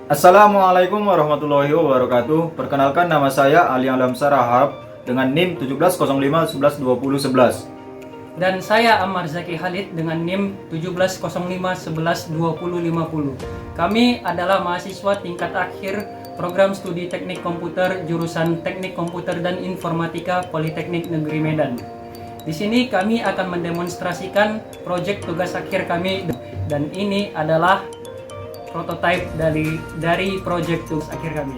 Assalamualaikum warahmatullahi wabarakatuh. Perkenalkan, nama saya Ali Alamsyah Rahab dengan NIM 1705112011. Dan saya Ammar Zaki Khalid dengan NIM 1705112050. Kami adalah mahasiswa tingkat akhir program studi Teknik Komputer jurusan Teknik Komputer dan Informatika Politeknik Negeri Medan. Di sini kami akan mendemonstrasikan proyek tugas akhir kami, dan ini adalah prototipe dari proyek tugas akhir kami.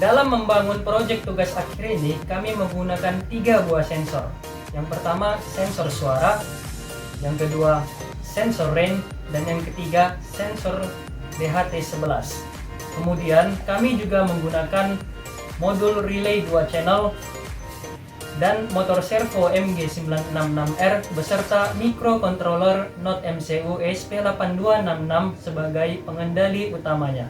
Dalam membangun proyek tugas akhir ini, kami menggunakan 3 buah sensor. Yang pertama, sensor suara. Yang kedua, sensor rain. Dan yang ketiga, sensor DHT11. Kemudian, kami juga menggunakan modul relay 2 channel dan motor servo MG966R beserta microcontroller Node MCU ESP8266 sebagai pengendali utamanya.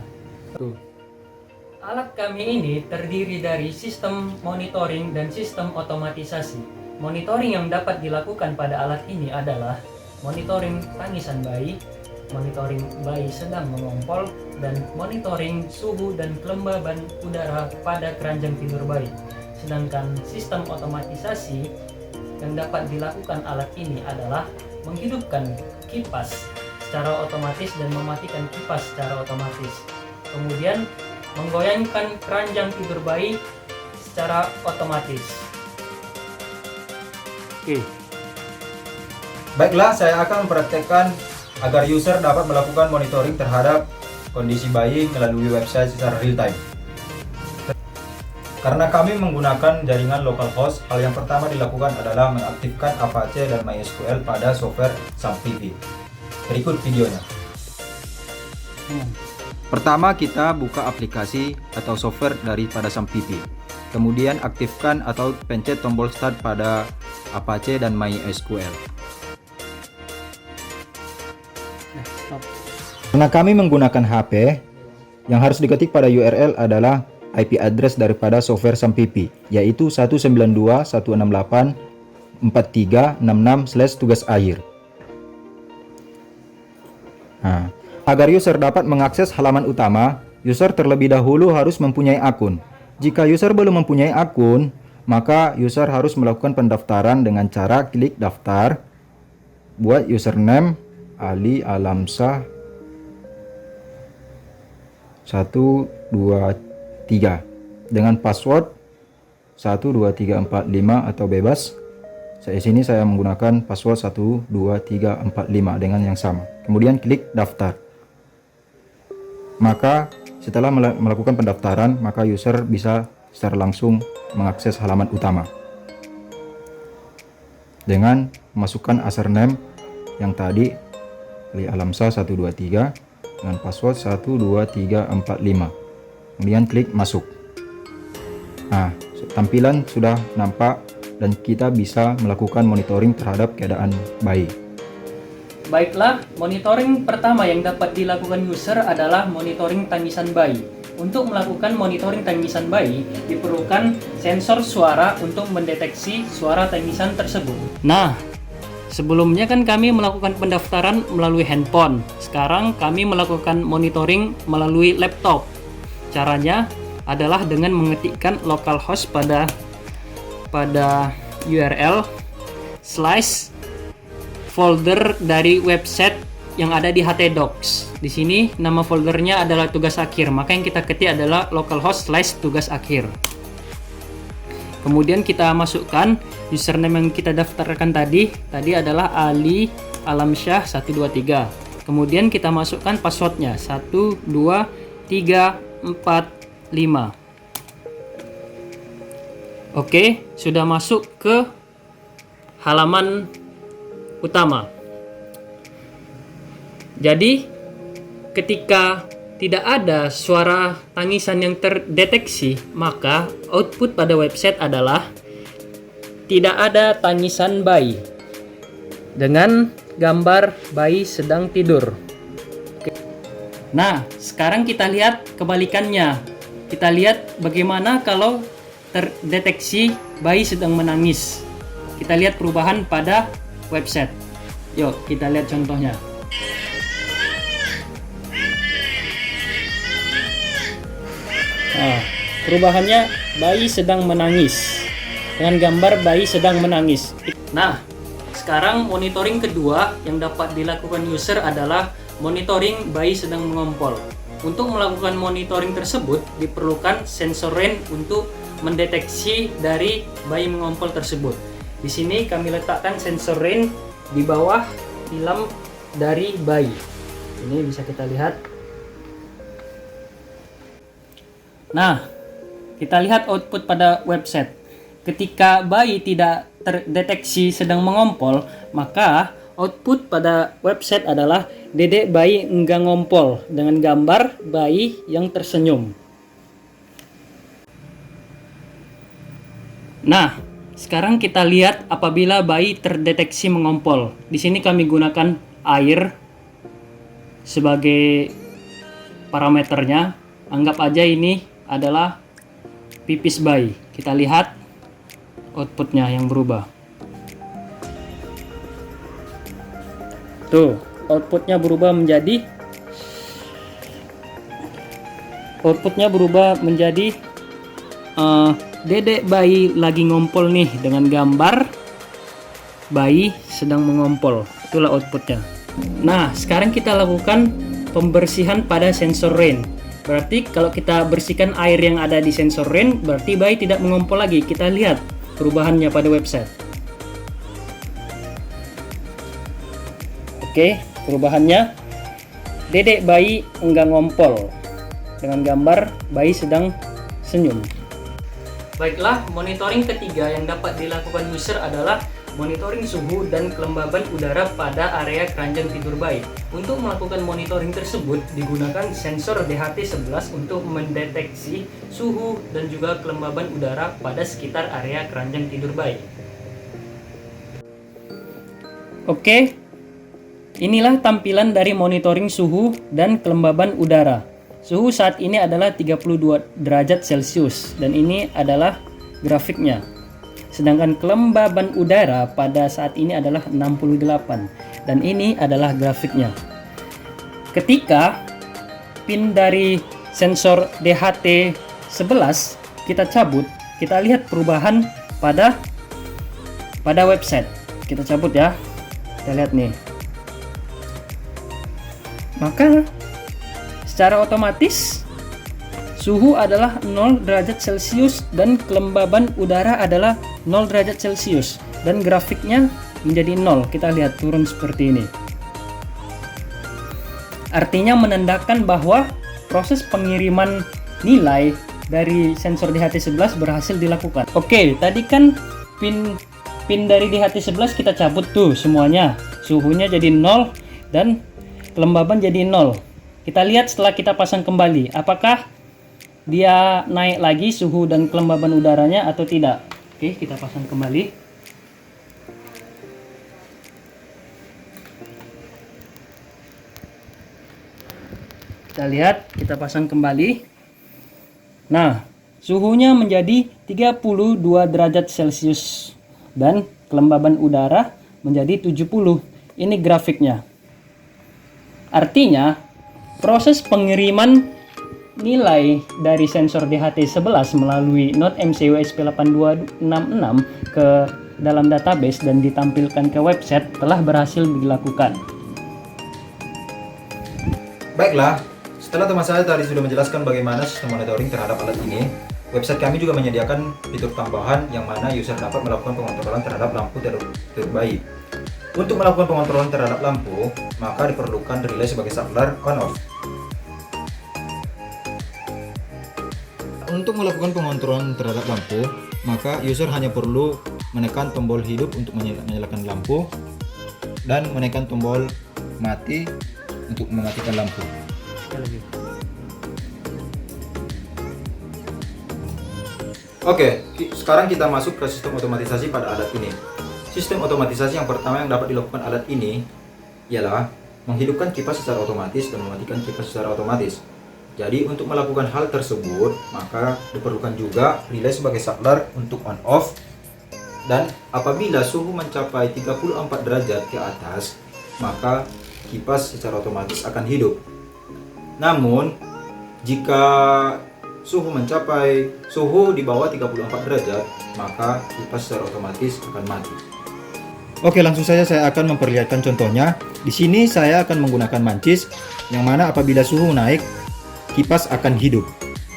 Alat kami ini terdiri dari sistem monitoring dan sistem otomatisasi. Monitoring yang dapat dilakukan pada alat ini adalah monitoring tangisan bayi, monitoring bayi sedang mengompol, dan monitoring suhu dan kelembaban udara pada keranjang tidur bayi. Sedangkan sistem otomatisasi yang dapat dilakukan alat ini adalah menghidupkan kipas secara otomatis dan mematikan kipas secara otomatis. Kemudian menggoyangkan keranjang tidur bayi secara otomatis. Baiklah, saya akan mempraktekkan agar user dapat melakukan monitoring terhadap kondisi bayi melalui website secara real time. Karena kami menggunakan jaringan localhost, hal yang pertama dilakukan adalah mengaktifkan Apache dan MySQL pada software SAMPiP. Berikut videonya. Pertama, kita buka aplikasi atau software daripada SAMPiP. Kemudian aktifkan atau pencet tombol start pada Apache dan MySQL. Karena kami menggunakan HP, yang harus diketik pada URL adalah IP address daripada software SAMPiP, yaitu 192.168.4366/tugas akhir. Agar user dapat mengakses halaman utama, user terlebih dahulu harus mempunyai akun. Jika user belum mempunyai akun, maka user harus melakukan pendaftaran dengan cara klik daftar, buat username Ali Alamsyah 123 dengan password 12345 atau bebas. Sini saya menggunakan password 12345 dengan yang sama. Kemudian klik daftar. Maka setelah melakukan pendaftaran, maka user bisa secara langsung mengakses halaman utama dengan memasukkan username yang tadi, Ali Alamsyah 123 dengan password 12345. Kemudian klik masuk. Tampilan sudah nampak dan kita bisa melakukan monitoring terhadap keadaan bayi. Baiklah, monitoring pertama yang dapat dilakukan user adalah monitoring tangisan bayi. Untuk melakukan monitoring tangisan bayi, diperlukan sensor suara untuk mendeteksi suara tangisan tersebut. Nah, sebelumnya kan kami melakukan pendaftaran melalui handphone. Sekarang kami melakukan monitoring melalui laptop. Caranya adalah dengan mengetikkan localhost pada URL / folder dari website yang ada di htdocs. Di sini nama foldernya adalah tugas akhir, maka yang kita ketik adalah localhost / tugas akhir. Kemudian kita masukkan username yang kita daftarkan tadi adalah Ali Alamsyah 123. Kemudian kita masukkan passwordnya 12345. Oke, sudah masuk ke halaman utama. Jadi ketika tidak ada suara tangisan yang terdeteksi, maka output pada website adalah tidak ada tangisan bayi dengan gambar bayi sedang tidur. Nah, sekarang kita lihat kebalikannya. Kita lihat bagaimana kalau terdeteksi bayi sedang menangis. Kita lihat perubahan pada website. Yuk, kita lihat contohnya. Nah, perubahannya bayi sedang menangis dengan gambar bayi sedang menangis. Nah, sekarang monitoring kedua yang dapat dilakukan user adalah monitoring bayi sedang mengompol. Untuk melakukan monitoring tersebut diperlukan sensor rain untuk mendeteksi dari bayi mengompol tersebut. Di sini kami letakkan sensor rain di bawah film dari bayi. Ini bisa kita lihat. Nah, kita lihat output pada website. Ketika bayi tidak terdeteksi sedang mengompol, maka output pada website adalah dedek bayi enggak ngompol dengan gambar bayi yang tersenyum. Nah, sekarang kita lihat apabila bayi terdeteksi mengompol. Di sini kami gunakan air sebagai parameternya. Anggap aja ini adalah pipis bayi. Kita lihat outputnya yang berubah. Tuh, outputnya berubah menjadi dedek bayi lagi ngompol nih dengan gambar bayi sedang mengompol. Itulah outputnya. Nah, sekarang kita lakukan pembersihan pada sensor rain. Berarti kalau kita bersihkan air yang ada di sensor rain, berarti bayi tidak mengompol lagi. Kita lihat perubahannya pada website. Oke, perubahannya dedek bayi enggak ngompol dengan gambar bayi sedang senyum. Baiklah, monitoring ketiga yang dapat dilakukan user adalah monitoring suhu dan kelembaban udara pada area keranjang tidur bayi. Untuk melakukan monitoring tersebut digunakan sensor DHT11 untuk mendeteksi suhu dan juga kelembaban udara pada sekitar area keranjang tidur bayi. Oke, inilah tampilan dari monitoring suhu dan kelembaban udara. Suhu saat ini adalah 32 derajat Celcius dan ini adalah grafiknya. Sedangkan kelembaban udara pada saat ini adalah 68 dan ini adalah grafiknya. Ketika pin dari sensor DHT11 kita cabut, kita lihat perubahan pada website. Kita cabut ya. Kita lihat nih. Maka secara otomatis suhu adalah 0 derajat Celcius dan kelembaban udara adalah 0 derajat Celcius dan grafiknya menjadi 0. Kita lihat turun seperti ini. Artinya menandakan bahwa proses pengiriman nilai dari sensor DHT11 berhasil dilakukan. Oke, tadi kan pin dari DHT11 kita cabut tuh semuanya. Suhunya jadi 0 dan kelembaban jadi 0. Kita lihat setelah kita pasang kembali, apakah dia naik lagi suhu dan kelembaban udaranya atau tidak. Oke, kita pasang kembali. Kita lihat, kita pasang kembali. Nah, suhunya menjadi 32 derajat Celcius dan kelembaban udara menjadi 70. Ini grafiknya. Artinya, proses pengiriman nilai dari sensor DHT11 melalui node MCU-SP8266 ke dalam database dan ditampilkan ke website telah berhasil dilakukan. Baiklah, setelah teman saya tadi sudah menjelaskan bagaimana sistem monitoring terhadap alat ini, website kami juga menyediakan fitur tambahan yang mana user dapat melakukan pengontrolan terhadap lampu tidur bayi. Untuk melakukan pengontrolan terhadap lampu, maka diperlukan relay sebagai sublar on-off. Untuk melakukan pengontrolan terhadap lampu, maka user hanya perlu menekan tombol hidup untuk menyalakan lampu dan menekan tombol mati untuk mematikan lampu. Oke, sekarang kita masuk ke sistem otomatisasi pada alat ini. Sistem otomatisasi yang pertama yang dapat dilakukan alat ini ialah menghidupkan kipas secara otomatis dan mematikan kipas secara otomatis. Jadi untuk melakukan hal tersebut, maka diperlukan juga relay sebagai saklar untuk on off. Dan apabila suhu mencapai 34 derajat ke atas, maka kipas secara otomatis akan hidup. Namun, jika suhu di bawah 34 derajat, maka kipas secara otomatis akan mati. Oke, langsung saja saya akan memperlihatkan contohnya. Di sini saya akan menggunakan mancis, yang mana apabila suhu naik, kipas akan hidup.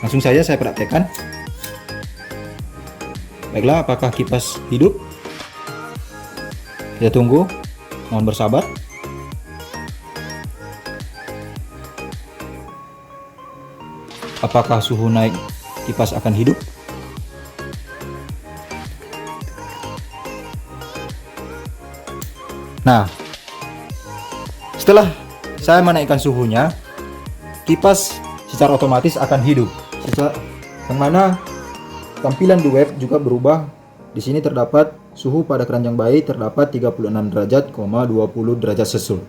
Langsung saja saya praktekkan. Baiklah, apakah kipas hidup? Kita tunggu, mohon bersabar. Apakah suhu naik, kipas akan hidup? Nah, setelah saya menaikkan suhunya, kipas secara otomatis akan hidup. Yang mana tampilan di web juga berubah. Di sini terdapat suhu pada keranjang bayi terdapat 36 derajat, 20 derajat sesul.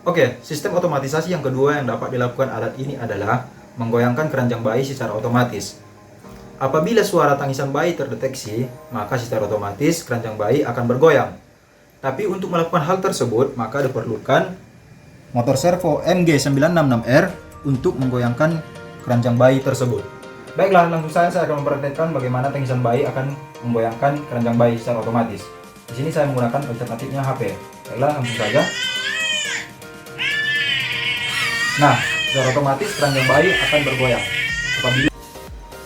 Oke, sistem otomatisasi yang kedua yang dapat dilakukan alat ini adalah menggoyangkan keranjang bayi secara otomatis. Apabila suara tangisan bayi terdeteksi, maka secara otomatis keranjang bayi akan bergoyang. Tapi untuk melakukan hal tersebut, maka diperlukan motor servo MG966R untuk menggoyangkan keranjang bayi tersebut. Baiklah, langsung saja saya akan mempraktekkan bagaimana tangisan bayi akan menggoyangkan keranjang bayi secara otomatis. Di sini saya menggunakan alternatifnya HP. Baiklah, langsung saja. Nah, secara otomatis keranjang bayi akan bergoyang.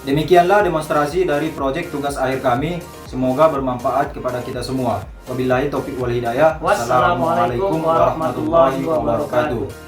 Demikianlah demonstrasi dari proyek tugas akhir kami. Semoga bermanfaat kepada kita semua. Wabillahi taufiq wal hidayah. Wassalamualaikum warahmatullahi wabarakatuh.